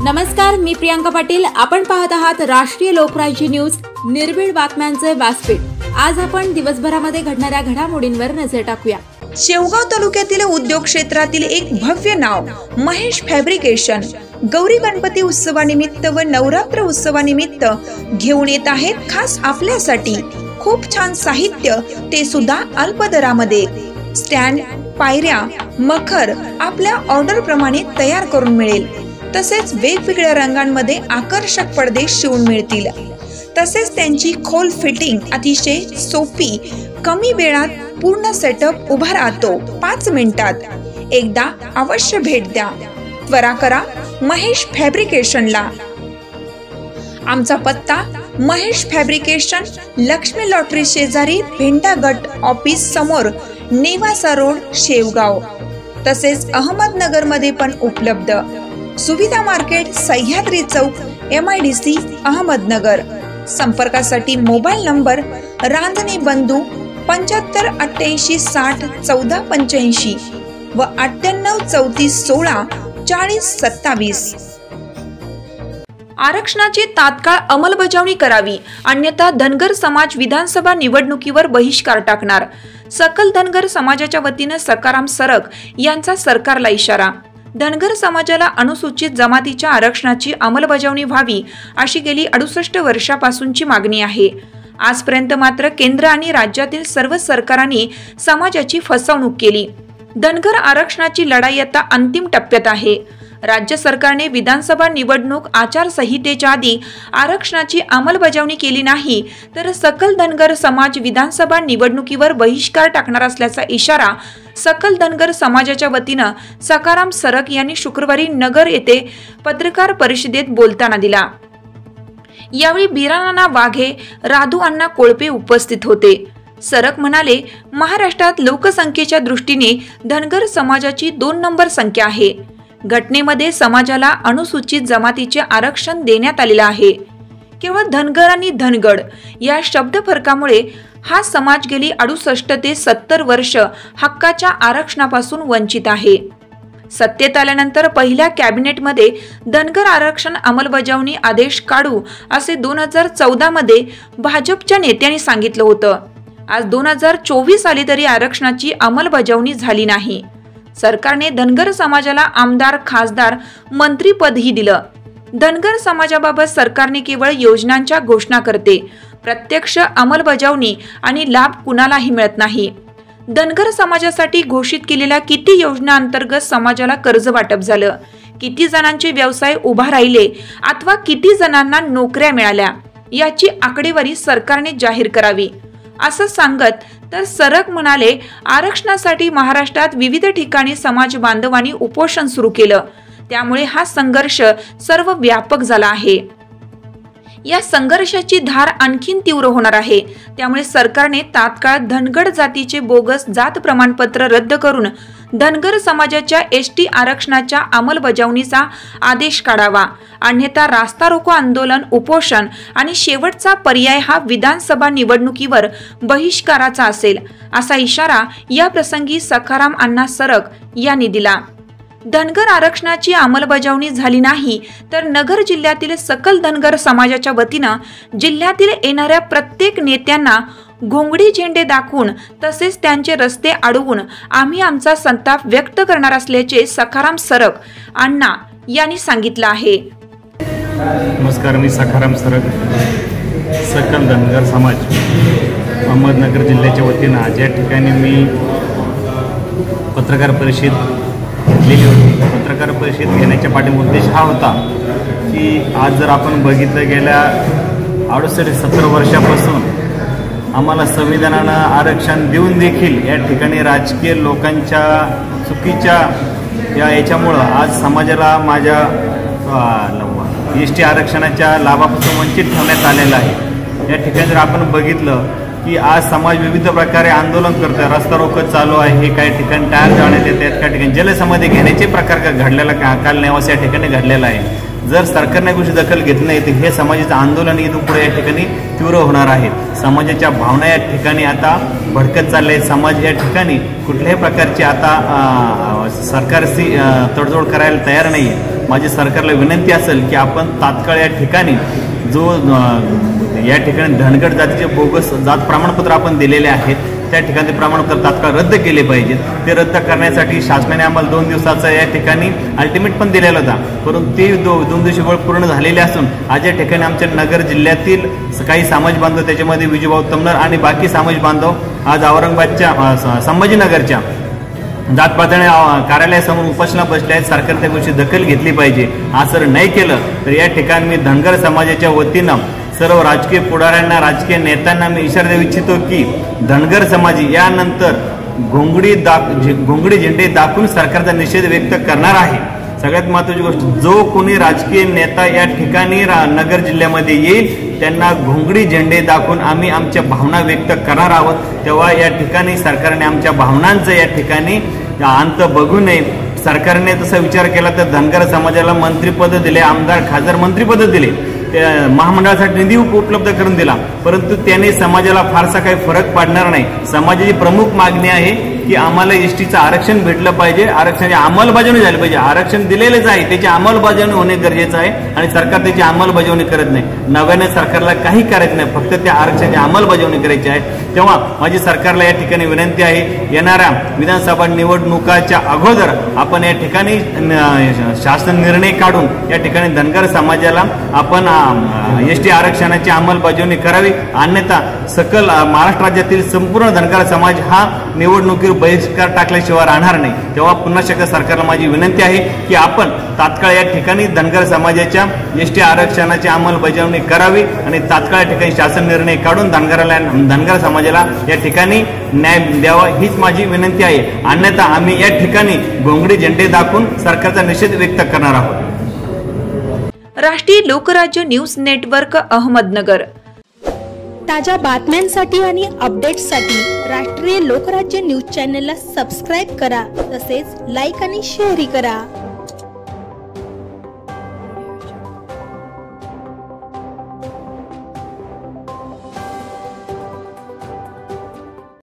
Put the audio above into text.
नमस्कार, मी प्रियांका पाटील। आपण पाहत आहात राष्ट्रीय लोकराज्य न्यूज, निर्भीड बातम्यांचे व्यासपीठ। आज आपण दिवसभरामध्ये घडणाऱ्या घडामोडींवर नजर टाकूया। शेवगाव तालुक्यातील उद्योग क्षेत्रातील एक भव्य नाव महेश फॅब्रिकेशन गौरी गणपती उत्सवानिमित्त व नवरात्र उत्सवानिमित्त घेऊन येत आहेत खास आपल्यासाठी खूप छान साहित्य, ते सुद्धा अल्प दरामध्ये। स्टँड, पायऱ्या, मखर आपल्या ऑर्डर प्रमाणे तयार करून मिळेल। तसेच वेगवेगळ्या रंगांमध्ये आकर्षक पडदे शिवून मिळतील। तसेच त्यांची खोल फिटिंग अतिशय सोपी, कमी वेळात पूर्ण सेटअप उभा राहतो 5 मिनिटात। एकदा अवश्य भेट द्या। त्वरा करा महेश फॅब्रिकेशनला। आमचा पत्ता महेश फॅब्रिकेशन, लक्ष्मी लॉटरी शेजारी, भेंडा गट ऑफिस समोर, नेवासा रोड, शेवगाव। तसेच अहमदनगर मध्ये पण उपलब्ध। सुविधा मार्केट, सह्याद्री चौक, MIDC, अहमदनगर। संपर्कासाठी मोबाईल नंबर रांजणे बंधू 75 88 60 14 85 व 98 34 16 40 27। आरक्षणाची तात्काळ अंमलबजावणी करावी, अन्यथा धनगर समाज विधानसभा निवडणुकीवर बहिष्कार टाकणार। सकल धनगर समाजाच्या वतीने सकाराम सरक यांचा सरकारला इशारा। धनगर समाजाला अनुसूचित जमातीच्या आरक्षणाची अंमलबजावणी व्हावी अशी गेली 68 वर्षापासूनची मागणी आहे। आजपर्यंत मात्र केंद्र आणि राज्यातील सर्व सरकारांनी समाजाची फसवणूक केली। धनगर आरक्षणाची लढाई आता अंतिम टप्प्यात आहे। राज्य सरकारने विधानसभा निवडणूक आचारसंहितेच्या आधी आरक्षणाची अंमलबजावणी केली नाही तर सकल धनगर समाज विधानसभा निवडणुकीवर बहिष्कार टाकणार असल्याचा इशारा सकल धनगर समाजाच्या वतीने सकाराम सरक यांनी शुक्रवारी नगर येथे पत्रकार परिषदेत बोलताना दिला। यावेळी बिरानाना वाघे, राधू अण्णा कोळपे उपस्थित होते। सरक म्हणाले, महाराष्ट्रात लोकसंख्येच्या दृष्टीने धनगर समाजाची 2 नंबर संख्या आहे। घटनेमध्ये समाजाला अनुसूचित जमातीचे आरक्षण देण्यात आलेले आहे। केवळ धनगर आणि धनगड या शब्द फरकामुळे हा समाज गेली 68 ते 70 वर्ष हक्काच्या आरक्षणापासून वंचित आहे। सत्तेत आल्यानंतर पहिल्या कॅबिनेटमध्ये धनगर आरक्षण अंमलबजावणी आदेश काढू असे 2014 मध्ये भाजपच्या नेत्यांनी सांगितलं होतं। आज 2024 आली तरी आरक्षणाची अंमलबजावणी झाली नाही। सरकारने धनगर समाजाला आमदार, खासदार, मंत्रीपदही दिलं। धनगर समाजाबाबत सरकारने केवळ योजनांच्या घोषणा करते, प्रत्यक्ष अंमलबजावणी आणि लाभ कुणालाही मिळत नाही। धनगर समाजासाठी घोषित केलेल्या किती योजना अंतर्गत समाजाला कर्ज वाटप झालं, किती जणांचे व्यवसाय उभा राहिले अथवा किती जणांना नोकऱ्या मिळाल्या याची आकडेवारी सरकारने जाहीर करावी असं सांगत तर सरक म्हणाले, आरक्षणासाठी महाराष्ट्रात विविध ठिकाणी समाज बांधवांनी उपोषण सुरू केलं, त्यामुळे हा संघर्ष सर्व व्यापक झाला आहे। या संघर्षाची धार आणखीन तीव्र होणार आहे। त्यामुळे सरकारने तात्काळ धनगर जातीचे बोगस जात प्रमाणपत्र रद्द करून धनगर समाजाच्या ST आरक्षणाच्या अंमलबजावणीचा आदेश काढावा, अन्यथा रास्ता रोको आंदोलन, उपोषण आणि शेवटचा पर्याय हा विधानसभा निवडणुकीवर बहिष्काराचा असेल असा इशारा या प्रसंगी सखाराम अण्णा सरक यांनी दिला। धनगर आरक्षणाची अंमलबजावणी झाली नाही तर नगर जिल्ह्यातील सकल धनगर समाजाच्या वतीनं जिल्ह्यातील येणाऱ्या प्रत्येक नेत्यांना घोंगडी झेंडे दाखवून तसेच त्यांचे रस्ते अडवून आम्ही आमचा संताप व्यक्त करणार असल्याचे सखाराम सरक अण्णा यांनी सांगितलं आहे। नमस्कार, मी सखाराम सरक, सकल धनगर समाज अहमदनगर जिल्ह्याच्या वतीनं आज या ठिकाणी मी पत्रकार परिषद घेतलेली होती। पत्रकार परिषद घेण्याच्या पाठीमागे उद्देश हा होता की आज जर आपण बघितलं गेल्या 68-70 वर्षापासून आम्हाला संविधानानं आरक्षण देऊन देखील या ठिकाणी राजकीय लोकांच्या चुकीच्या याच्यामुळं आज समाजाला माझ्या ST आरक्षणाच्या लाभापासून वंचित ठेवण्यात आलेलं आहे। या ठिकाणी जर आपण बघितलं की आज समाज विविध प्रकारे आंदोलन करतोय, रस्ता रोको चालू आहे, काही ठिकाणी टायर जाळण्यात येतात, काही ठिकाणी जलसमाधी घेण्याचे प्रकार घडलेला काल नेवासा या ठिकाणी घडलेला आहे। जर सरकारने गोष्टी दखल घेतली नाही तर हे समाजाचं आंदोलन इथून पुढे या ठिकाणी तीव्र होणार आहे। समाजाच्या भावना या ठिकाणी आता भडकत चालले आहेत। समाज या ठिकाणी कुठल्याही प्रकारची आता सरकारशी तडजोड करायला तयार नाही आहे। माझी सरकारला विनंती असेल की आपण तात्काळ या ठिकाणी जो या ठिकाणी धनगर जातीचे बोगस जात प्रमाणपत्र आपण दिलेले आहेत त्या ठिकाणी ते प्रमाणपत्र तात्काळ रद्द केले पाहिजेत. ते रद्द करण्यासाठी शासनाने आम्हाला 2 दिवसाचा या ठिकाणी अल्टिमेट पण दिलेला होता, परंतु ते 2 दिवशी वेळ पूर्ण झालेले असून आज या ठिकाणी आमच्या नगर जिल्ह्यातील काही समाज बांधव त्याच्यामध्ये विजयभाऊ तमनर आणि बाकी समाज बांधव आज औरंगाबादच्या संभाजीनगरच्या जात पातळी कार्यालयासमोर उपोषणाला बसले आहेत. सरकारने त्या गोष्टी दखल घेतली पाहिजे. असं नाही केलं तर या ठिकाणी मी धनगर समाजाच्या वतीनं सर्व राजकीय पुढाऱ्यांना राजकीय नेत्यांना मी इशारा देऊ इच्छितो की धनगर समाज यानंतर घोंगडी झेंडे दाखवून सरकारचा निषेध व्यक्त करणार आहे. सगळ्यात महत्त्वाची गोष्ट, जो कोणी राजकीय नेता या ठिकाणी नगर जिल्ह्यामध्ये येईल त्यांना घोंगडी झेंडे दाखवून आम्ही आमच्या भावना व्यक्त करणार आहोत. तेव्हा या ठिकाणी सरकारने आमच्या भावनांचं या ठिकाणी अंत बघू नये. सरकारने तसा विचार केला तर धनगर समाजाला मंत्रिपद दिले, आमदार खासदार मंत्रिपद दिले, महामंडळासाठी निधी उपलब्ध करून दिला, परंतु त्याने समाजाला फारसा काही फरक पडणार नाही. समाजाची प्रमुख मागणी आहे की आम्हाला एसटीचं आरक्षण भेटलं पाहिजे, आरक्षणाची अंमलबजावणी झाली पाहिजे. आरक्षण दिलेलेच आहे, त्याची अंमलबजावणी होणे गरजेचं आहे आणि सरकार त्याची अंमलबजावणी करत नाही. नव्याने सरकारला काही करायचं नाही, फक्त त्या आरक्षणाची अंमलबजावणी करायची आहे. तेव्हा माझी सरकारला या ठिकाणी विनंती आहे, येणाऱ्या विधानसभा निवडणुकाच्या अगोदर आपण या ठिकाणी शासन निर्णय काढून या ठिकाणी धनगर समाजाला आपण एसटी आरक्षणाची अंमलबजावणी करावी. अन्यथा सकल महाराष्ट्र राज्यातील संपूर्ण धनगर समाज हा निवडणुकीवर बहिष्कार टाकल्याशिवाय राहणार नाही. तेव्हा पुन्हा एकदा सरकारला माझी विनंती आहे की आपण तात्काळ या ठिकाणी धनगर समाजाच्या एसटी आरक्षणाची अंमलबजावणी करावी आणि तात्काळ या ठिकाणी शासन निर्णय काढून धनगर समाजाला या ठिकाणी न्याय द्यावा हीच माझी विनंती आहे. अन्यथा आम्ही या ठिकाणी घोंगडी झेंडे दाखवून सरकारचा निषेध व्यक्त करणार आहोत. राष्ट्रीय लोकराज्य न्यूज नेटवर्क अहमदनगर. ताज्या बातम्यांसाठी आणि अपडेट्ससाठी राष्ट्रीय लोकराज्य न्यूज चॅनलला सबस्क्राईब करा, तसेच लाईक आणि शेअरही करा.